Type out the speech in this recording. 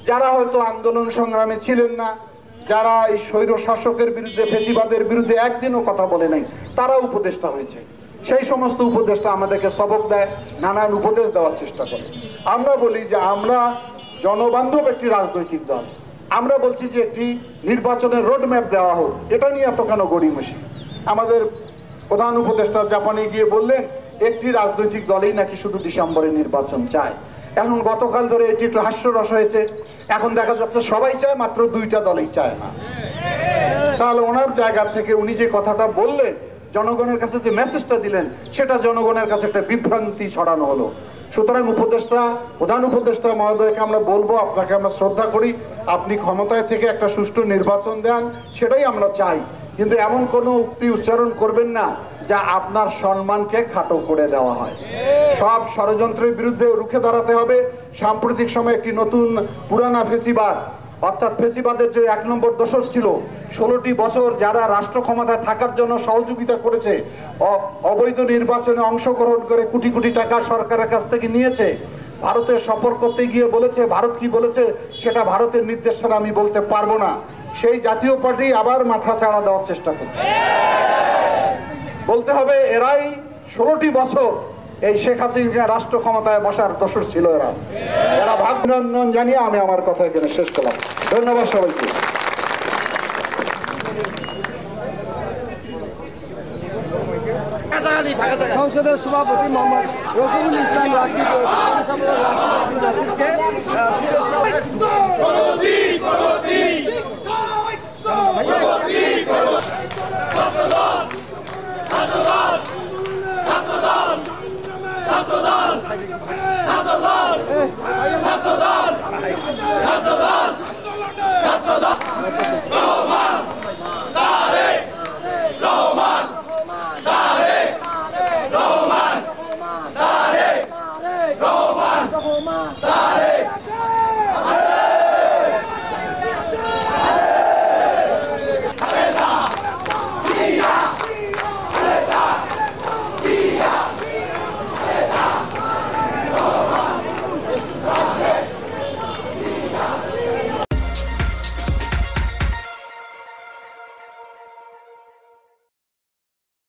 যারা হয়তো আন্দোলন সংগ্রামে ছিলেন না, যারা এই স্বৈর শাসকের বিরুদ্ধে, ফেসিবাদের বিরুদ্ধে একদিনও কথা বলে নাই, তারা উপদেষ্টা হয়েছে। সেই সমস্ত উপদেষ্টা আমাদেরকে সবক দেয়, নানান উপদেশ দেওয়ার চেষ্টা করে। আমরা বলি যে আমরা জনবান্ধব একটি রাজনৈতিক দল। আমরা বলছি যে একটি নির্বাচনের রোডম্যাপ দেওয়া হোক, এটা নিয়ে এত কেন গড়িমসি? আমাদের প্রধান উপদেষ্টা জাপানে গিয়ে বললেন একটি রাজনৈতিক দলেই নাকি শুধু ডিসেম্বরে নির্বাচন চায়। এখন গতকাল ধরে এটি একটু হাস্যরস হয়েছে, এখন দেখা যাচ্ছে সবাই চায়, মাত্র 2টা দলই চায় না। তাহলে ওনার জায়গা থেকে উনি যে কথাটা বললেন, জনগণের কাছে যে মেসেজটা দিলেন, সেটা জনগণের কাছে একটা বিভ্রান্তি ছড়ানো হলো। সুতরাং উপদেষ্টা, প্রধান উপদেষ্টা মহোদয়কে আমরা বলবো, আপনাকে আমরা শ্রদ্ধা করি, আপনি ক্ষমতায় থেকে একটা সুষ্ঠু নির্বাচন দেন, সেটাই আমরা চাই। কিন্তু এমন কোনো উক্তি উচ্চারণ করবেন না যা আপনার সম্মানকে খাটো করে দেওয়া হয়। সব ষড়যন্ত্রের বিরুদ্ধে রুখে দাঁড়াতে হবে। সাম্প্রতিক সময়ে একটি নতুন পুরানা ফেসিবাদ, অর্থাৎ ফেসিবাদের যে 1 নম্বর দোসর ছিল, 16টি বছর যারা রাষ্ট্র ক্ষমতায় থাকার জন্য সহযোগিতা করেছে, অবৈধ নির্বাচনে অংশগ্রহণ করে কোটি কোটি টাকা সরকারের কাছ থেকে নিয়েছে, ভারতের সফর করতে গিয়ে বলেছে, ভারত কি বলেছে সেটা ভারতের নির্দেশ ছাড়া আমি বলতে পারবো না, সেই জাতীয় পার্টি আবার মাথা চাড়া দেওয়ার চেষ্টা করছে। বলতে হবে এরাই 16টি বছর এই শেখ হাসিনা রাষ্ট্র ক্ষমতায় বসার দোসর ছিল। এরা ভাবনন্দন জানিয়ে আমি আমার কথা এখানে শেষ করলাম। ধন্যবাদ সবাইকে। সংসদের সভাপতি মোহাম্মদ রফিকুল ইসলাম রাখি